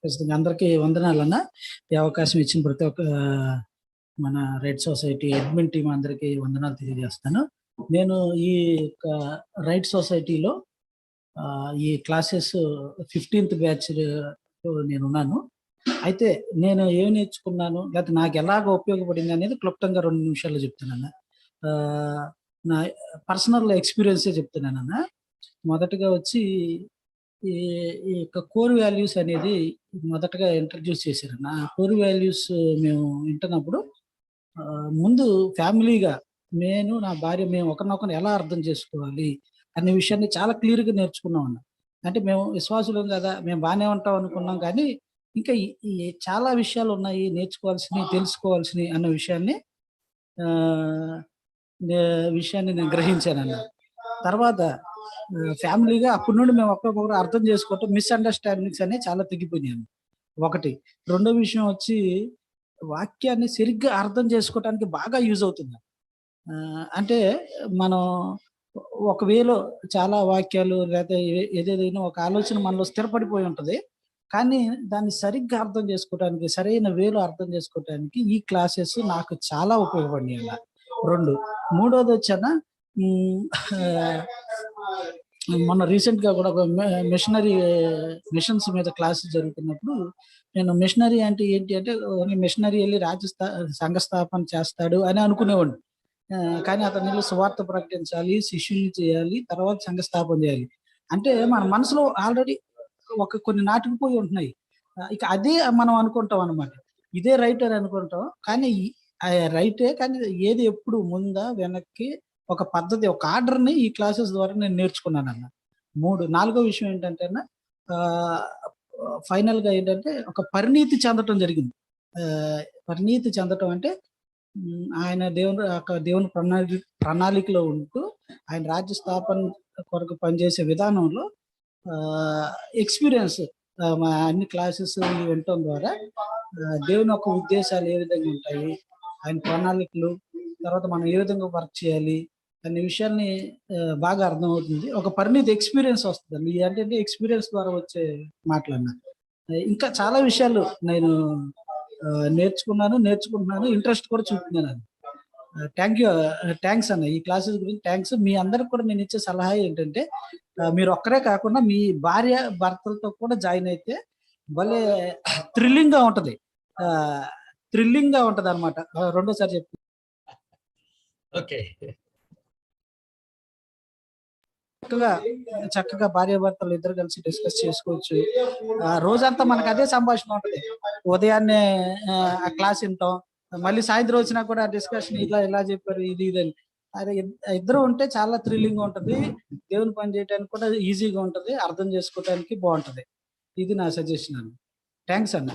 ఖచ్చితంగా అందరికీ వందనాలన్న. ఈ అవకాశం ఇచ్చిన ప్రతి ఒక్క మన రైట్ సొసైటీ అడ్మిన్ టీం అందరికీ వందనాలు తెలియజేస్తాను. నేను ఈ యొక్క రైట్ సొసైటీలో ఈ క్లాసెస్ 15th బ్యాచ్ నేనున్నాను. అయితే నేను ఏమి నేర్చుకున్నాను, లేకపోతే నాకు ఎలాగ ఉపయోగపడింది అనేది క్లుప్తంగా 2 నిమిషాల్లో చెప్తానన్న. ఆహ్, నా పర్సనల్ ఎక్స్‌పీరియన్సే చెప్తున్నానన్న. మొదటగా వచ్చి ఈ ఈ యొక్క కోర్ వాల్యూస్ అనేది మొదటగా ఇంట్రడ్యూస్ చేశారన్న. ఆ కోర్ వాల్యూస్ మేము వింటున్నప్పుడు ముందు ఫ్యామిలీగా నేను, నా భార్య మేము ఒకరినొకరు ఎలా అర్థం చేసుకోవాలి అనే విషయాన్ని చాలా క్లియర్‌గా నేర్చుకున్నామన్న. అంటే మేము విశ్వాసులం గదా! మేము బానే ఉంటాం అనుకున్నాం కానీ, ఇంకా ఈ ఈ చాలా విషయాలున్నాయి నేర్చుకోవాల్సినయి, తెలుసుకోవాల్సినయి అన్న ఆహ్, నే విషయాన్ని నేను గ్రహించానన్న. తర్వాత ఫ్యామిలీగా అప్పటి నుండి మేము ఒకరికొకరు అర్థం చేసుకోవటం, మిస్‌అండర్‌స్టాండింగ్స్ అనేవి చాలా తగ్గిపోయినాయండి. ఒకటి. రెండో విషయం వచ్చి వాక్యాన్ని సరిగ్గా అర్థం చేసుకోవటానికి బాగా యూజ్ అవుతుంది. అంటే మనం ఒక వేలో చాలా వాక్యాలు లేతే ఏదేదైనా ఒక ఆలోచన మనలో స్థిరపడిపోయి ఉంటది. కానీ దాన్ని సరిగ్గా అర్థం చేసుకోవటానికి, సరైన వేలో అర్థం చేసుకోవటానికి ఈ క్లాసెస్ నాకు చాలా ఉపయోగపడినాయన్న. 2 మూడోదొచ్చన్న హ్మ్. ఆహ్, మొన్న రీసెంట్‌గా కూడా ఒక మిషన్స్ మీద క్లాస్ జరుగుతున్నప్పుడు నేను మిషనరీ అంటే ఏంటి అంటే ఓన్లీ మిషనరీ ఎళ్లి సంఘ స్థాపన చేస్తాడు అని అనుకునేవాడిని. కానీ అతనెళ్లి సువార్త ప్రకటించాలి, శిష్యుల్ని చేయాలి, తర్వాత సంఘ స్థాపన చేయాలి. అంటే మన మనసులో ఆల్రెడీ కొన్ని నాటుకుపోయి ఉంటున్నాయి. ఇక అదే మనం అనుకుంటాం అన్నమాట. ఇదే రైట్ అని అనుకుంటాం. కానీ రైటే కానీ ఏది ఎప్పుడు ముందా, వెనక్కి ఒక పద్ధతి, ఒక ఆర్డర్‌ని ఈ క్లాసెస్ ద్వారా నేను నేర్చుకున్నానన్న. 4 విషయం ఏంటంటేనా ఆహ్, ఫైనల్‌గా ఏంటంటే ఒక పరిణీతి చెందటం జరిగింది. పరిణీతి చెందటం అంటే ఆయన దేవుని ప్రణాళికలో ఉంటూ ఆయన రాజ్య స్థాపన కొరకు పనిచేసే విధానంలో ఆహ్, ఎక్స్‌పీరియన్స్ అన్ని క్లాసెస్ వినటం ద్వారా దేవుని యొక్క ఉద్దేశాలు ఏ విధంగా ఉంటాయి, ఆయన ప్రణాళికలు, తర్వాత మనం ఏ విధంగా వర్క్ చేయాలి అనే విషయాల్ని బాగా అర్థమవుతుంది. ఒక పరిణితి ఎక్స్‌పీరియన్స్ వస్తదండి. ఇయేంటంటే ఎక్స్‌పీరియన్స్ ద్వారా వచ్చే మాటలన్నమాట. ఇంకా చాలా విషయాలు నేను నేర్చుకున్నాను, నేర్చుకుంటున్నాను. ఇంట్రెస్ట్ కూడా చూపుతున్నానండి. థాంక్స్ అన్న. ఈ క్లాసెస్ గురించి థాంక్స్. మీ అందరికి కూడా నేనిచ్చే సలహా ఏంటంటే మీరొక్కరే కాకుండా మీ భార్య, భర్తలతో కూడా జాయిన్ అయితే భలే థ్రిల్లింగ్‌గా ఉంటది. ఆహ్, థ్రిల్లింగ్‌గా ఉంటదనమాట. రెండోసారి చెప్తున్నా. ఓకే. చక్కగా, చక్కగా భార్యాభర్తలు ఇద్దరు కలిసి డిస్కస్ చేసుకోవచ్చు. రోజంతా మనకు అదే సంభాషణ ఉంటది. ఉదయాన్నే ఆ క్లాస్ వింటాం. మళ్ళీ సాయంత్రం వచ్చినా కూడా డిస్కషన్ ఇలా చెప్పారు ఇది ఇదని. అరే ఇద్దరు ఉంటే చాలా థ్రిల్లింగ్‌గా ఉంటది. దేవుని పని చేయటానికి కూడా ఈజీగా ఉంటది. అర్థం చేసుకోవటానికి బావుంటది. ఇది నా సజెషన్ అండి. థాంక్స్ అన్న.